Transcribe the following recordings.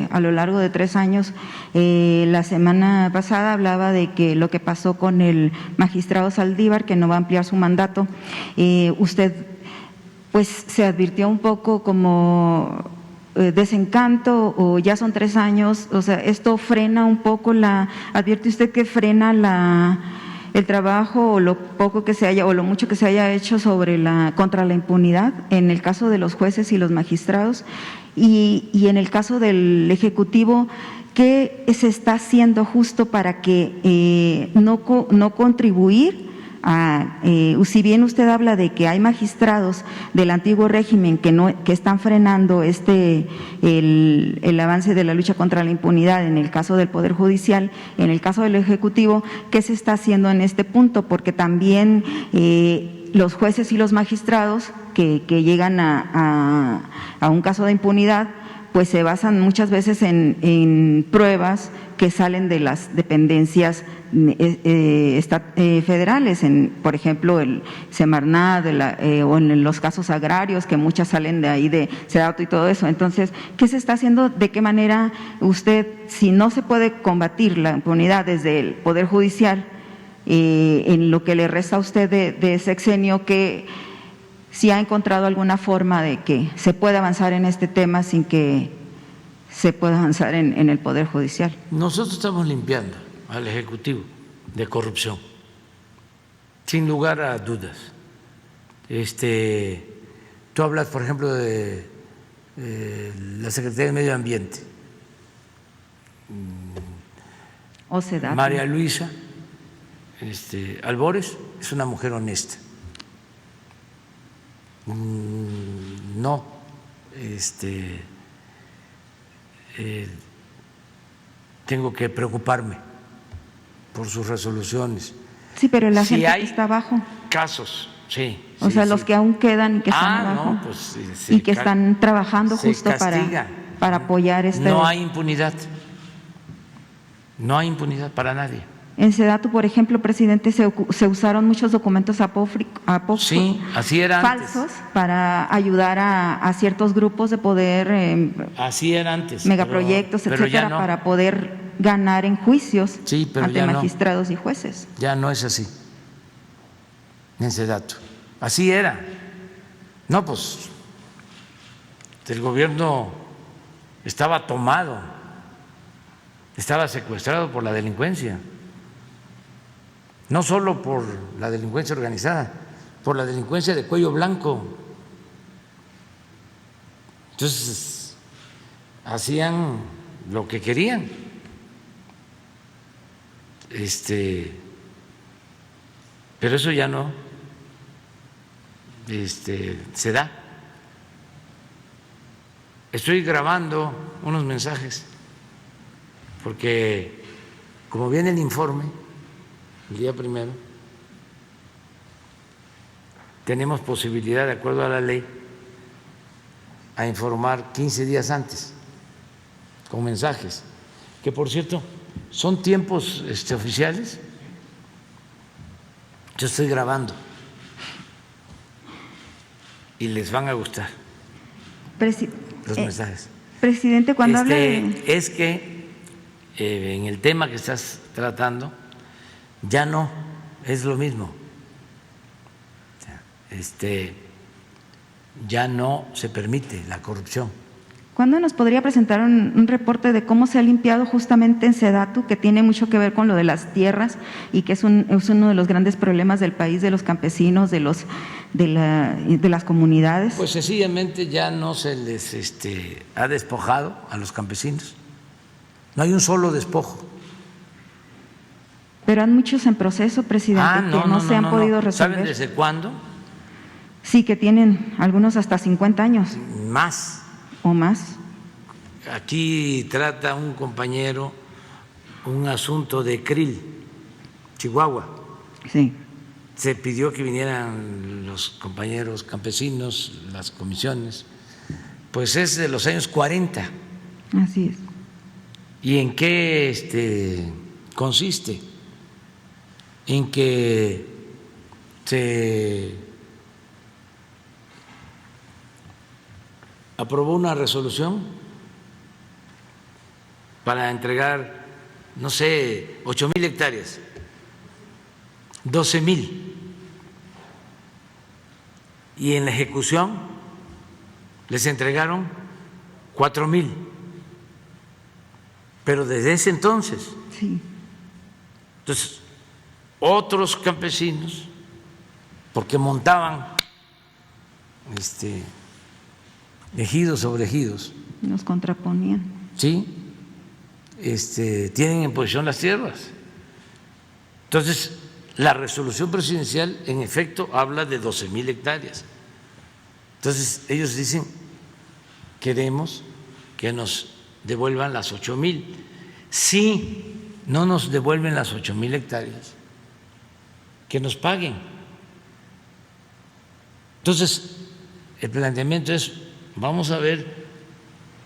a lo largo de 3 años. La semana pasada hablaba de que lo que pasó con el magistrado Saldívar, que no va a ampliar su mandato. Usted pues se advirtió un poco como desencanto, o ya son 3 años, o sea, esto frena un poco ¿advierte usted que frena el trabajo o lo poco que se haya o lo mucho que se haya hecho contra la impunidad en el caso de los jueces y los magistrados? Y en el caso del Ejecutivo, ¿qué se está haciendo justo para que no contribuir si bien usted habla de que hay magistrados del antiguo régimen que están frenando el avance de la lucha contra la impunidad en el caso del Poder Judicial, en el caso del Ejecutivo, ¿qué se está haciendo en este punto? Porque también los jueces y los magistrados que llegan a un caso de impunidad, pues se basan muchas veces en pruebas que salen de las dependencias federales, por ejemplo, el Semarnat o en los casos agrarios, que muchas salen de ahí de SEDATU y todo eso. Entonces, ¿qué se está haciendo? ¿De qué manera usted, si no se puede combatir la impunidad desde el Poder Judicial, en lo que le resta a usted de sexenio, que si ha encontrado alguna forma de que se pueda avanzar en este tema sin que se pueda avanzar en el Poder Judicial? Nosotros estamos limpiando al Ejecutivo de corrupción, sin lugar a dudas. Tú hablas, por ejemplo, de la Secretaría de Medio Ambiente, O SEDATU. María Luisa Albores es una mujer honesta. No tengo que preocuparme por sus resoluciones. Sí, pero la Si gente hay que está abajo, casos, sí. o sea, los que aún quedan y que están abajo, no, pues, y que están trabajando justo castiga. para apoyar No hay impunidad, no hay impunidad para nadie. En SEDATU, por ejemplo, presidente, se usaron muchos documentos Sí, así era falsos antes. para ayudar a ciertos grupos de poder, así era antes, megaproyectos, pero etcétera, no. para poder ganar en juicios ante magistrados y jueces. Ya no es así en SEDATU. Así era. No, pues el gobierno estaba tomado, estaba secuestrado por la delincuencia. No solo por la delincuencia organizada, por la delincuencia de cuello blanco. Entonces, hacían lo que querían. Pero eso ya no se da. Estoy grabando unos mensajes porque como viene el informe el día primero, tenemos posibilidad, de acuerdo a la ley, a informar 15 días antes con mensajes, que por cierto son tiempos oficiales. Yo estoy grabando y les van a gustar los mensajes. Presidente, cuando habla de… Es que en el tema que estás tratando ya no es lo mismo. Ya no se permite la corrupción. ¿Cuándo nos podría presentar un reporte de cómo se ha limpiado justamente en SEDATU, que tiene mucho que ver con lo de las tierras y que es uno de los grandes problemas del país, de los campesinos, de las comunidades? Pues sencillamente ya no se les ha despojado a los campesinos. No hay un solo despojo. Pero hay muchos en proceso, presidente, que no se han podido resolver. ¿Saben desde cuándo? Sí, que tienen algunos hasta 50 años. Más. ¿O más? Aquí trata un compañero un asunto de Krill, Chihuahua. Sí. Se pidió que vinieran los compañeros campesinos, las comisiones. Pues es de los años 40. Así es. ¿Y en qué consiste? En que se aprobó una resolución para entregar, no sé, 8,000 hectáreas, 12,000. Y en la ejecución les entregaron 4,000. Pero desde ese entonces. Sí. Entonces, otros campesinos, porque montaban ejidos sobre ejidos, Nos contraponían. ¿sí? Tienen en posesión las tierras. Entonces, la resolución presidencial, en efecto, habla de 12,000 hectáreas. Entonces, ellos dicen, queremos que nos devuelvan las 8,000. Si no nos devuelven las 8,000 hectáreas, que nos paguen. Entonces, el planteamiento es, vamos a ver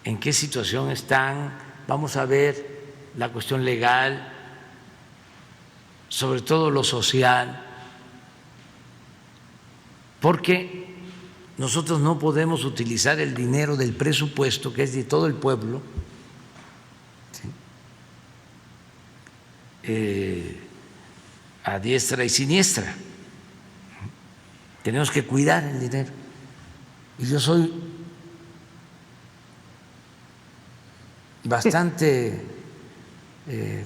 en qué situación están, vamos a ver la cuestión legal, sobre todo lo social, porque nosotros no podemos utilizar el dinero del presupuesto, que es de todo el pueblo, ¿sí? A diestra y siniestra. Tenemos que cuidar el dinero. Y yo soy bastante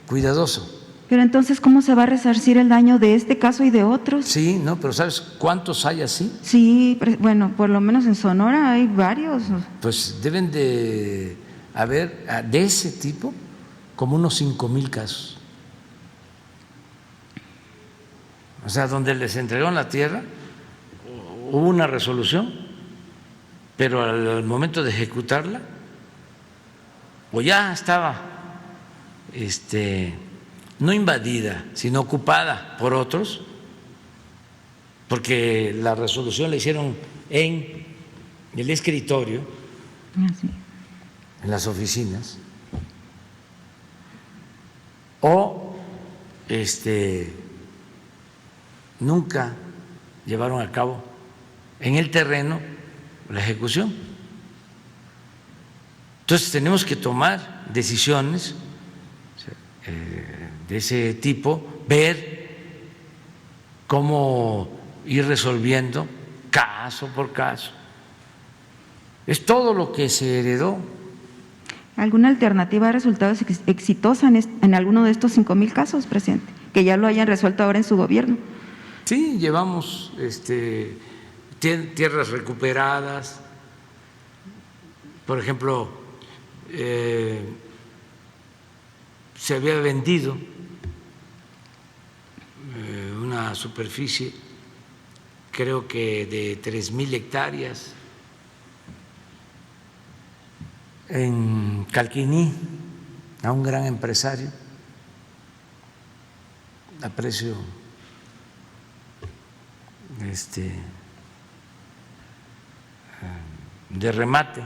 cuidadoso. Pero entonces, ¿cómo se va a resarcir el daño de este caso y de otros? Sí, no, pero ¿sabes cuántos hay así? Sí, bueno, por lo menos en Sonora hay varios. Pues deben de haber de ese tipo como unos 5,000 casos. O sea, donde les entregaron la tierra, hubo una resolución, pero al momento de ejecutarla, o ya estaba no invadida, sino ocupada por otros, porque la resolución la hicieron en el escritorio, Así. en las oficinas, o nunca llevaron a cabo en el terreno la ejecución. Entonces tenemos que tomar decisiones de ese tipo, ver cómo ir resolviendo caso por caso. Es todo lo que se heredó. ¿Alguna alternativa ha resultado exitosa en alguno de estos 5,000 casos, presidente? Que ya lo hayan resuelto ahora en su gobierno. Sí, llevamos tierras recuperadas. Por ejemplo, se había vendido una superficie, creo que de 3,000 hectáreas en Calquiní a un gran empresario a precio de remate,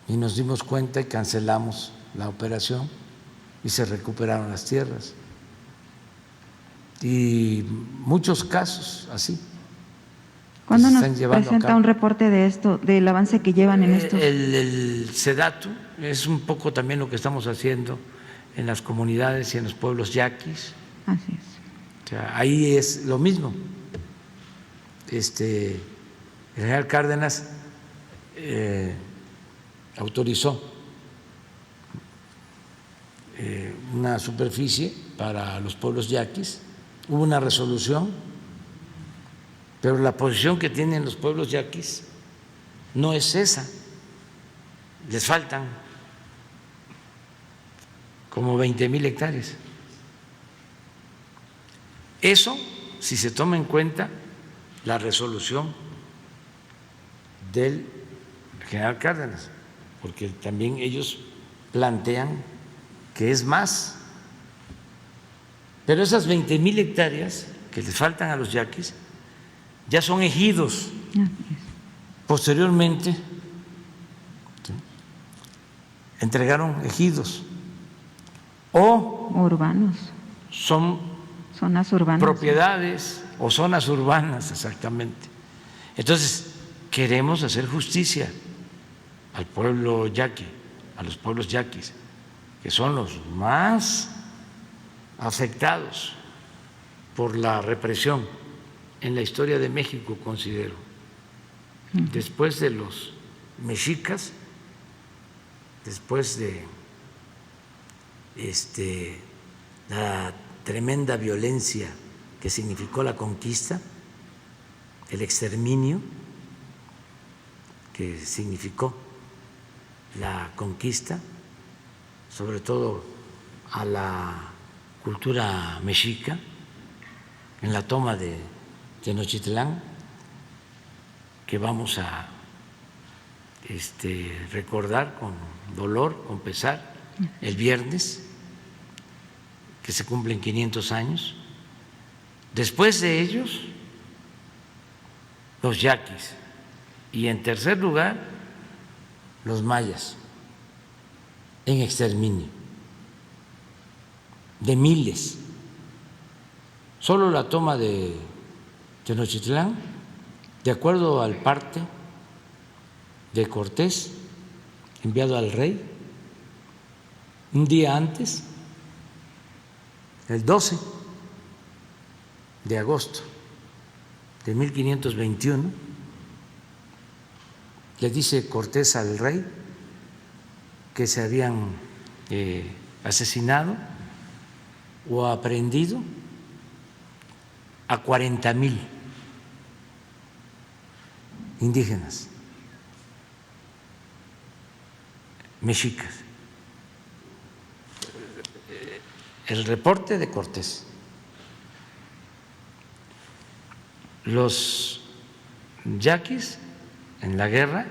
y nos dimos cuenta y cancelamos la operación y se recuperaron las tierras, y muchos casos así. ¿Cuándo nos están llevando a presenta cabo. un reporte de esto, del avance que llevan en esto? El SEDATU es un poco también lo que estamos haciendo en las comunidades y en los pueblos yaquis. Así es. O sea, ahí es lo mismo. El general Cárdenas autorizó una superficie para los pueblos yaquis, hubo una resolución, pero la posición que tienen los pueblos yaquis no es esa, les faltan como 20,000 hectáreas. Eso, si se toma en cuenta la resolución del general Cárdenas, porque también ellos plantean que es más. Pero esas 20,000 hectáreas que les faltan a los yaquis ya son ejidos. Así es. Posteriormente entregaron ejidos o Urbanos, son zonas urbanas. propiedades o zonas urbanas, exactamente. Entonces, queremos hacer justicia al pueblo yaqui, a los pueblos yaquis, que son los más afectados por la represión en la historia de México, considero. Después de los mexicas, después de la tremenda violencia que significó la conquista, el exterminio que significó la conquista, sobre todo a la cultura mexica, en la toma de Tenochtitlán, que vamos a recordar con dolor, con pesar, el viernes, que se cumplen 500 años. Después de ellos, los yaquis, y en tercer lugar, los mayas, en exterminio, de miles. Solo la toma de Tenochtitlán, de acuerdo al parte de Cortés enviado al rey, un día antes, el 12 de agosto de 1521, le dice Cortés al rey que se habían asesinado o aprehendido a 40,000 indígenas mexicas. El reporte de Cortés. Los yaquis en la guerra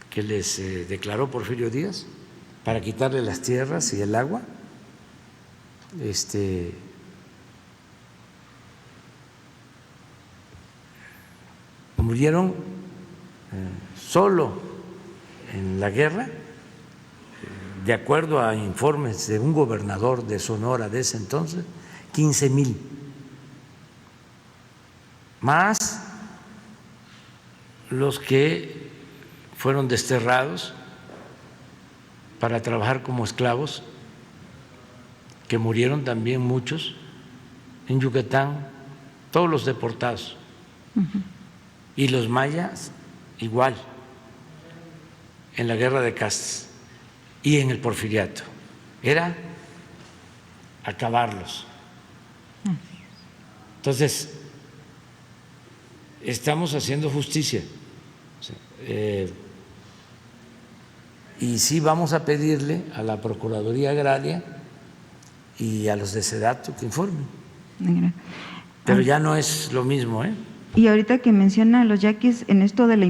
que les declaró Porfirio Díaz para quitarle las tierras y el agua, murieron solo en la guerra, de acuerdo a informes de un gobernador de Sonora de ese entonces, 15,000, más los que fueron desterrados para trabajar como esclavos, que murieron también muchos en Yucatán, todos los deportados. Y los mayas igual, en la guerra de castas y en el porfiriato. Era acabarlos. Entonces, estamos haciendo justicia. Y sí vamos a pedirle a la Procuraduría Agraria y a los de SEDATU que informen. Pero ya no es lo mismo, ¿eh? Y ahorita que menciona a los yaquis en esto de la